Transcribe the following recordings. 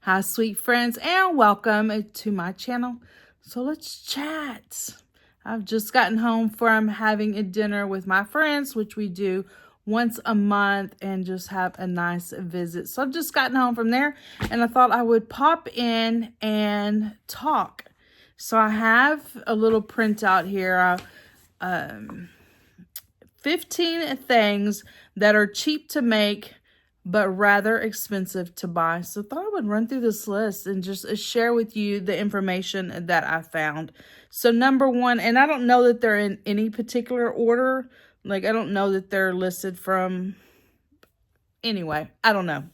Hi, sweet friends, and welcome to my channel. So let's chat. I've just gotten home from having a dinner with my friends, which we do once a month, and just have a nice visit. So I've just gotten home from there, and I thought I would pop in and talk. So I have a little printout here. 15 things that are cheap to make but rather expensive to buy. So I thought I would run through this list and just share with you the information that I found. So number one, and I don't know that they're in any particular order. Like, I don't know that they're listed from, anyway, I don't know.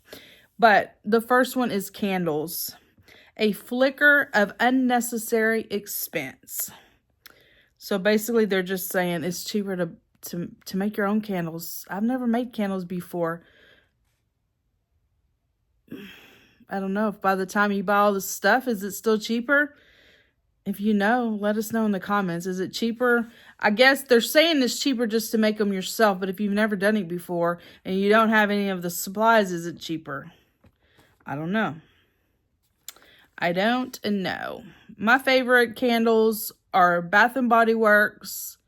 But the first one is candles. A flicker of unnecessary expense. So basically they're just saying it's cheaper to make your own candles. I've never made candles before. I don't know if by the time you buy all the stuff, is it still cheaper? If you know, let us know in the comments. Is it cheaper? I guess they're saying it's cheaper just to make them yourself, but if you've never done it before and you don't have any of the supplies, is it cheaper? I don't know. I don't know. My favorite candles are Bath & Body Works,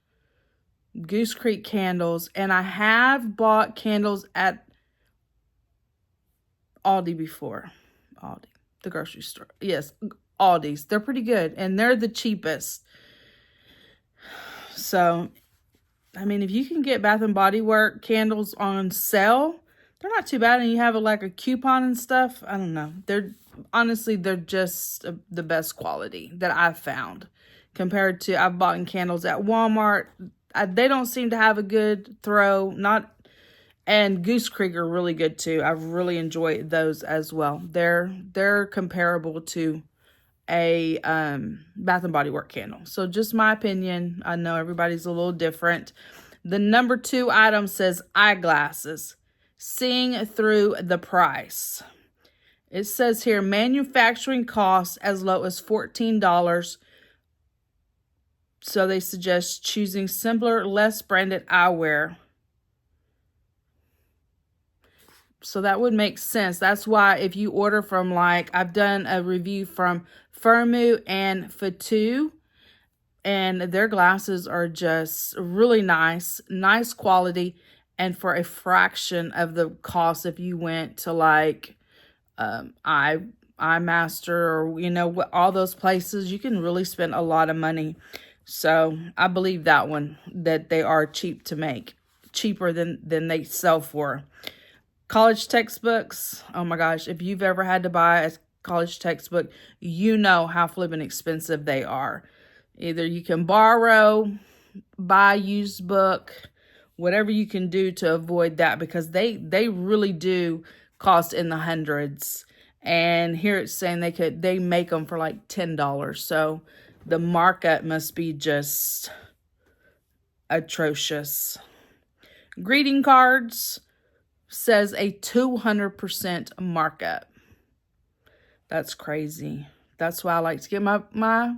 Goose Creek candles, and I have bought candles at Aldi before. Aldi, the grocery store. Yes, Aldi's. They're pretty good, and they're the cheapest. So, I mean, if you can get Bath & Body Works candles on sale, they're not too bad, and you have like a coupon and stuff. I don't know. Honestly, they're just the best quality that I've found compared to I've bought candles at Walmart. They don't seem to have a good throw. And Goose Creek are really good too. I really enjoy those as well. They're comparable to a Bath & Body Works candle. So just my opinion. I know everybody's a little different. The number 2 item says eyeglasses. Seeing through the price. It says here manufacturing costs as low as $14. So they suggest choosing simpler, less branded eyewear. So that would make sense. That's why if you order from, like, I've done a review from Firmu and Fatu, and their glasses are just really nice quality, and for a fraction of the cost if you went to like iMaster or, you know, all those places. You can really spend a lot of money. So I believe that one, that they are cheap to make, cheaper than they sell for. College textbooks. Oh my gosh, if you've ever had to buy a college textbook, you know how flippin' expensive they are. Either you can borrow, buy a used book, whatever you can do to avoid that, because they really do cost in the hundreds. And here it's saying they make them for like $10. So the markup must be just atrocious. Greeting cards says a 200% markup. That's crazy. That's why I like to get my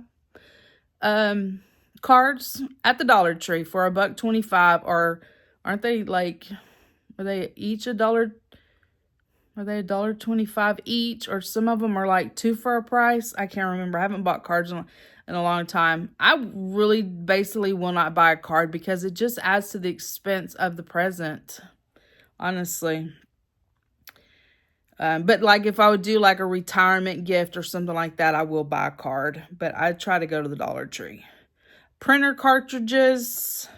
cards at the Dollar Tree for $1.25, or aren't they like, are they each $1? Are they $1.25 each? Or some of them are like 2 for a price. I can't remember. I haven't bought cards in a long time. I really basically will not buy a card because it just adds to the expense of the present. Honestly. But like if I would do like a retirement gift or something like that, I will buy a card. But I try to go to the Dollar Tree. Printer cartridges.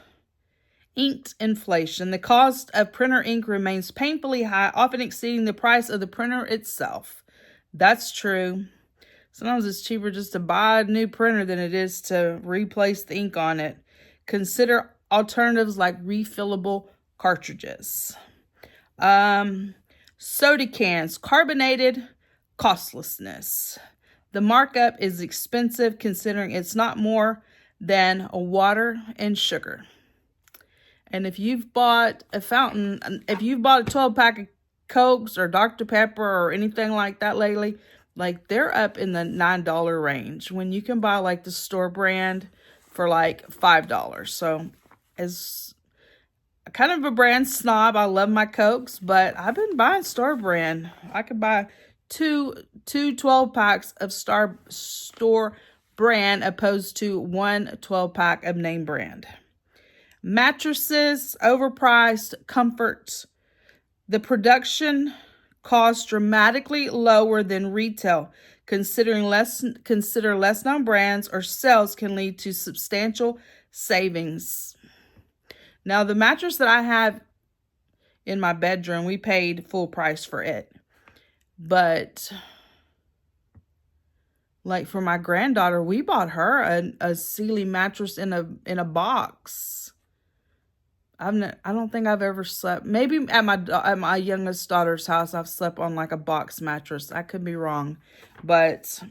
Inked inflation. The cost of printer ink remains painfully high, often exceeding the price of the printer itself. That's true. Sometimes it's cheaper just to buy a new printer than it is to replace the ink on it. Consider alternatives like refillable cartridges. Soda cans, carbonated costlessness. The markup is expensive considering it's not more than water and sugar. And if you've bought a fountain, if you've bought a 12-pack of Cokes or Dr. Pepper or anything like that lately, like they're up in the $9 range when you can buy like the store brand for like $5. So as kind of a brand snob, I love my Cokes, but I've been buying store brand. I could buy two 12 packs of store brand opposed to one 12 pack of name brand. Mattresses, overpriced, comfort. The production cost dramatically lower than retail. Consider less known brands or sales can lead to substantial savings. Now, the mattress that I have in my bedroom, we paid full price for it. But like for my granddaughter, we bought her a Sealy mattress in a box. I don't think I've ever slept. Maybe at my youngest daughter's house, I've slept on like a box mattress. I could be wrong, but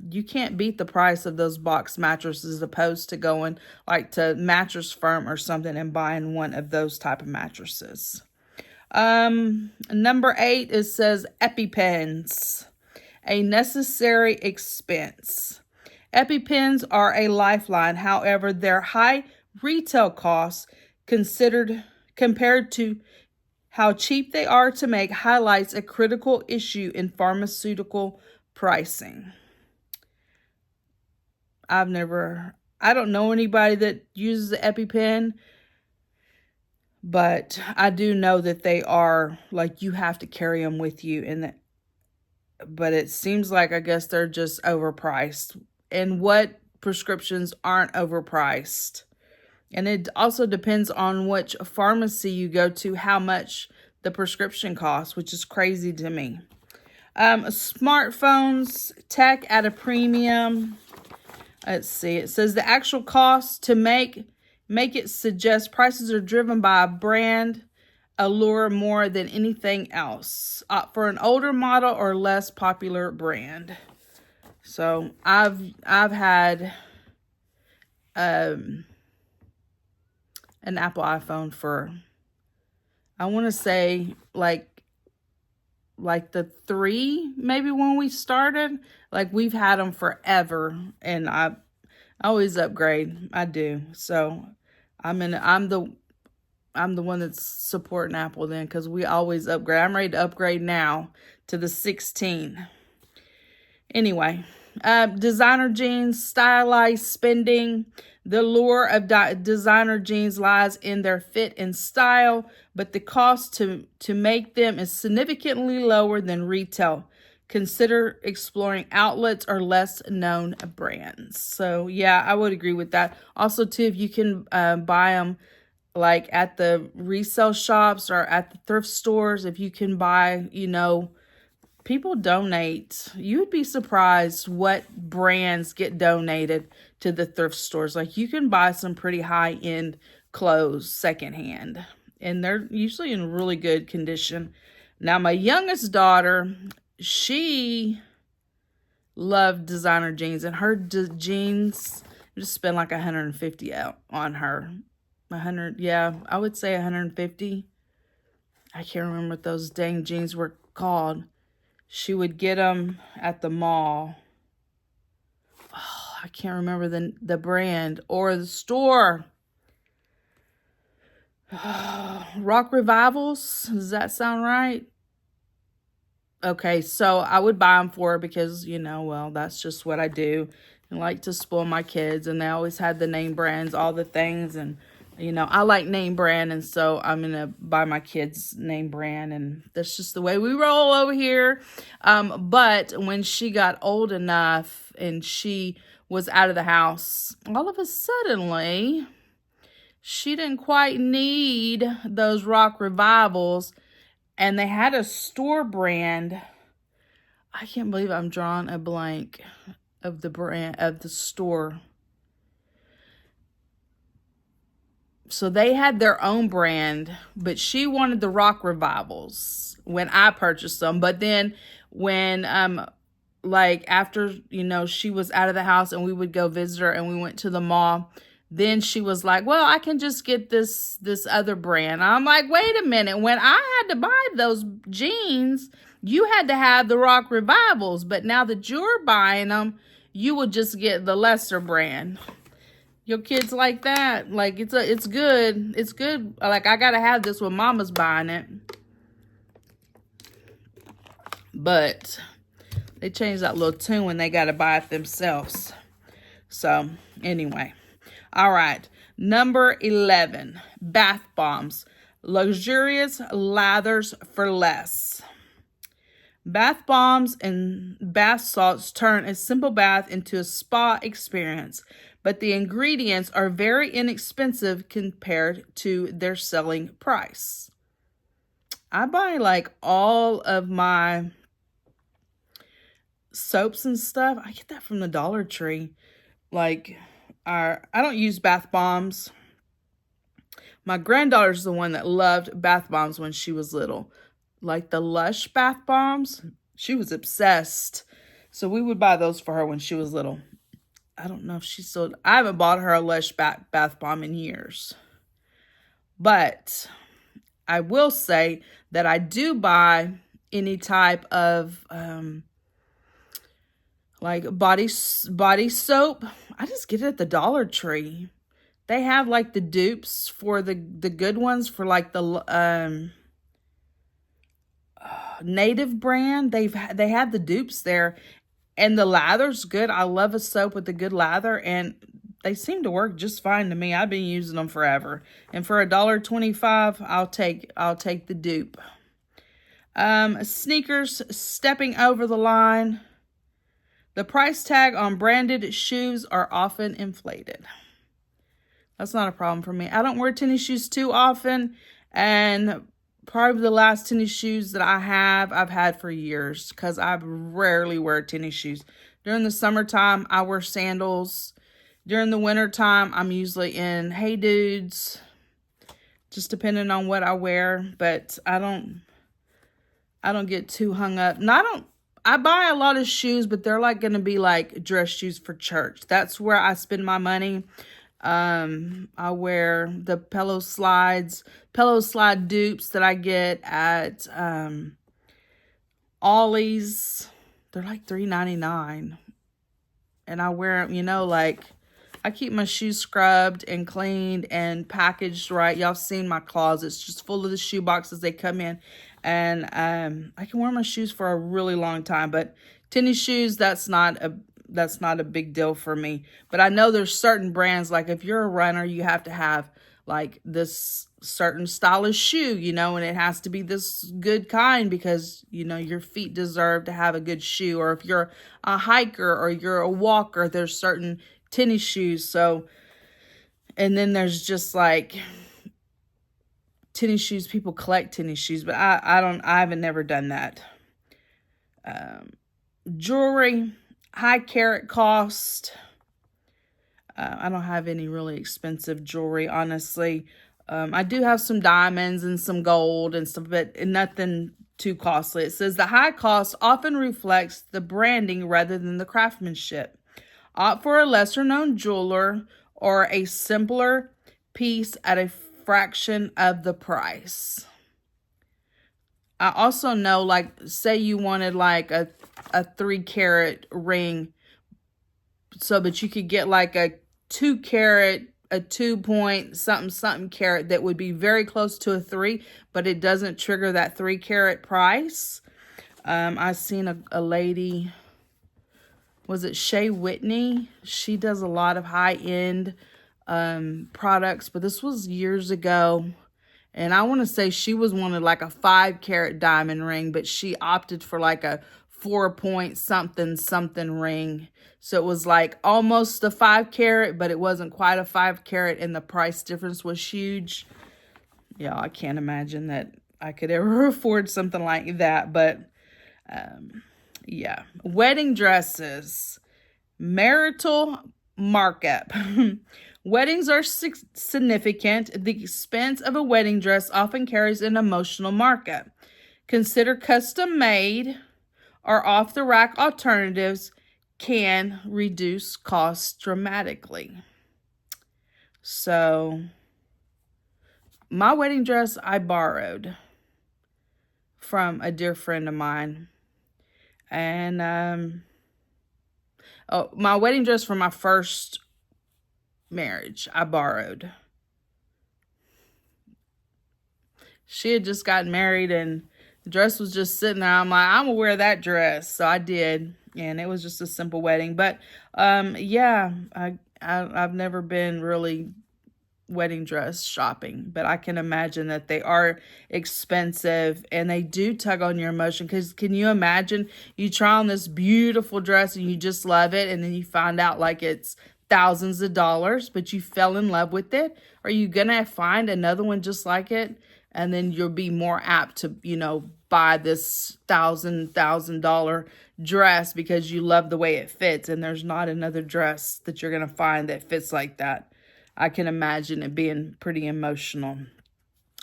you can't beat the price of those box mattresses as opposed to going like to Mattress Firm or something and buying one of those type of mattresses. Number 8, it says EpiPens, a necessary expense. EpiPens are a lifeline. However, their high retail costs compared to how cheap they are to make highlights a critical issue in pharmaceutical pricing. I don't know anybody that uses the EpiPen, but I do know that they are, like, you have to carry them with you. But it seems like, I guess they're just overpriced. And what prescriptions aren't overpriced? And it also depends on which pharmacy you go to, how much the prescription costs, which is crazy to me. Smartphones, tech at a premium. Let's see. It says the actual cost to make it suggest prices are driven by a brand allure more than anything else for an older model or less popular brand. So I've had an Apple iPhone for, I want to say like the 3, maybe when we started. Like, we've had them forever, and I always upgrade. I do. So I'm the one that's supporting Apple then, because we always upgrade. I'm ready to upgrade now to the 16. Anyway, designer jeans, stylized spending. The lure of designer jeans lies in their fit and style, but the cost to make them is significantly lower than retail. Consider exploring outlets or less known brands. So yeah, I would agree with that. Also too, if you can buy them like at the resale shops or at the thrift stores, if you can buy, people donate. You would be surprised what brands get donated to the thrift stores. Like, you can buy some pretty high-end clothes secondhand, and they're usually in really good condition. Now, my youngest daughter, she loved designer jeans, and her jeans, just spent like $150 out on her. 100, yeah, I would say 150. I can't remember what those dang jeans were called. She would get them at the mall. Oh, I can't remember the brand or the store. Rock Revivals. Does that sound right? Okay, so I would buy them for her because, well, that's just what I do. I like to spoil my kids, and they always had the name brands, all the things, and I like name brand, and so I'm going to buy my kids name brand, and that's just the way we roll over here. But when she got old enough and she was out of the house, all of a sudden, she didn't quite need those Rock Revivals, and they had a store brand. I can't believe I'm drawing a blank of the brand of the store. So they had their own brand, but she wanted the Rock Revivals when I purchased them. But then when, after, she was out of the house and we would go visit her and we went to the mall, then she was like, well, I can just get this other brand. I'm like, wait a minute. When I had to buy those jeans, you had to have the Rock Revivals. But now that you're buying them, you would just get the lesser brand. Your kids like that. Like, it's good. It's good. Like, I gotta have this when Mama's buying it. But They changed that little tune when they got to buy it themselves. So, anyway. All right. Number 11, bath bombs. Luxurious lathers for less. Bath bombs and bath salts turn a simple bath into a spa experience, but the ingredients are very inexpensive compared to their selling price. I buy like all of my soaps and stuff. I get that from the Dollar Tree. Like, I don't use bath bombs. My granddaughter's the one that loved bath bombs when she was little. Like the Lush bath bombs, she was obsessed. So we would buy those for her when she was little. I don't know if she still... I haven't bought her a Lush bath bomb in years. But I will say that I do buy any type of like body soap. I just get it at the Dollar Tree. They have like the dupes for the good ones for like the Native brand. They have the dupes there, and the lather's good. I love a soap with a good lather, and they seem to work just fine to me. I've been using them forever, and for $1.25, I'll take the dupe. Sneakers stepping over the line. The price tag on branded shoes are often inflated. That's not a problem for me. I don't wear tennis shoes too often, and probably the last tennis shoes that I've had for years, because I rarely wear tennis shoes. During the summertime, I wear sandals. During the wintertime, I'm usually in Hey Dudes, just depending on what I wear. But I don't get too hung up. I buy a lot of shoes, but they're like going to be like dress shoes for church. That's where I spend my money. I wear the pillow slide dupes that I get at Ollie's. They're like $3.99, and I wear them. Like I keep my shoes scrubbed and cleaned and packaged right. Y'all seen my closet's just full of the shoe boxes they come in, and I can wear my shoes for a really long time. But tennis shoes, that's not a big deal for me. But I know there's certain brands, like if you're a runner, you have to have like this certain stylish shoe, and it has to be this good kind because, your feet deserve to have a good shoe. Or if you're a hiker or you're a walker, there's certain tennis shoes. So, and then there's just like tennis shoes. People collect tennis shoes, but I haven't never done that. Jewelry. High carat cost. I don't have any really expensive jewelry, honestly. I do have some diamonds and some gold and stuff, but nothing too costly. It says the high cost often reflects the branding rather than the craftsmanship. Opt for a lesser known jeweler or a simpler piece at a fraction of the price. I also know, like, say you wanted like a 3-carat ring, but you could get like a 2-carat, a 2 point something carat that would be very close to a 3, but it doesn't trigger that 3-carat price. I seen a lady, was it Shea Whitney? She does a lot of high-end products, but this was years ago. And I want to say she wanted like a 5-carat diamond ring, but she opted for like a 4-point something ring. So it was like almost a 5-carat, but it wasn't quite a 5-carat, and the price difference was huge. Yeah, I can't imagine that I could ever afford something like that. But yeah, wedding dresses, marital markup. Weddings are significant. The expense of a wedding dress often carries an emotional markup. Consider custom-made or off-the-rack alternatives can reduce costs dramatically. So, my wedding dress I borrowed from a dear friend of mine. And, my wedding dress for my first marriage I borrowed. She had just gotten married, and The dress was just sitting there. I'm like, I'm gonna wear that dress. So I did. And it was just a simple wedding. But yeah, I've never been really wedding dress shopping, but I can imagine that they are expensive and they do tug on your emotion. Because can you imagine you try on this beautiful dress and you just love it, and then you find out like it's thousands of dollars, but you fell in love with it? Are you gonna find another one just like it? And then you'll be more apt to, you know, buy this $1,000 dress because you love the way it fits, and there's not another dress that you're gonna find that fits like that. I can imagine it being pretty emotional.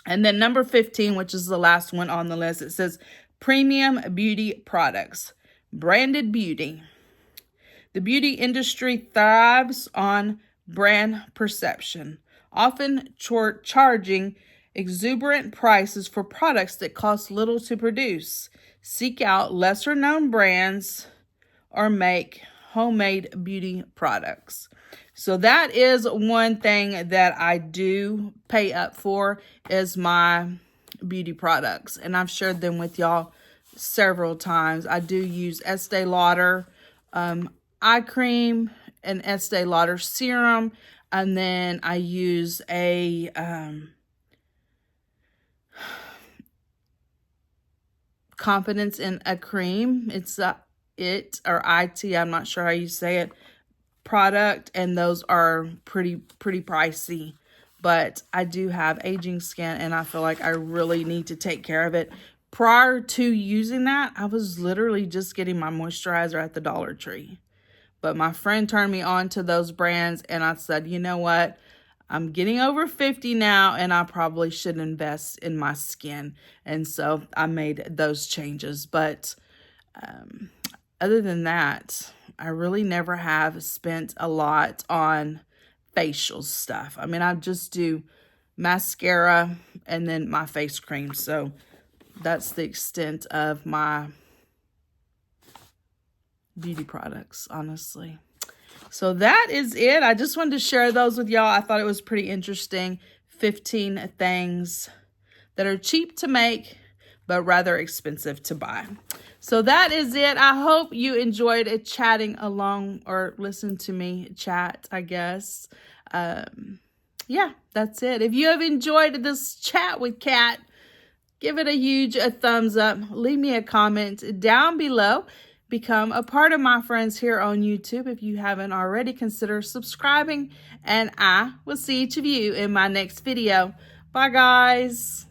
And then number 15, which is the last one on the list, it says premium beauty products, branded beauty. The beauty industry thrives on brand perception, often charging exuberant prices for products that cost little to produce. Seek out lesser known brands or make homemade beauty products. So that is one thing that I do pay up for, is my beauty products. And I've shared them with y'all several times. I do use Estee Lauder eye cream and Estee Lauder serum. And then I use a Confidence in a cream. It's IT, I'm not sure how you say it, product, and those are pretty pricey. But I do have aging skin, and I feel like I really need to take care of it. Prior to using that, I was literally just getting my moisturizer at the Dollar Tree. But my friend turned me on to those brands, and I said, you know what? I'm getting over 50 now, and I probably should invest in my skin. And so I made those changes. But other than that, I really never have spent a lot on facial stuff. I mean, I just do mascara and then my face cream. So that's the extent of my beauty products, honestly. So that is it. I just wanted to share those with y'all. I thought it was pretty interesting. 15 things that are cheap to make, but rather expensive to buy. So that is it. I hope you enjoyed chatting along, or listen to me chat, I guess. Yeah, that's it. If you have enjoyed this chat with Kat, give it a huge thumbs up. Leave me a comment down below. Become a part of my friends here on YouTube. If you haven't already, consider subscribing. And I will see each of you in my next video. Bye, guys.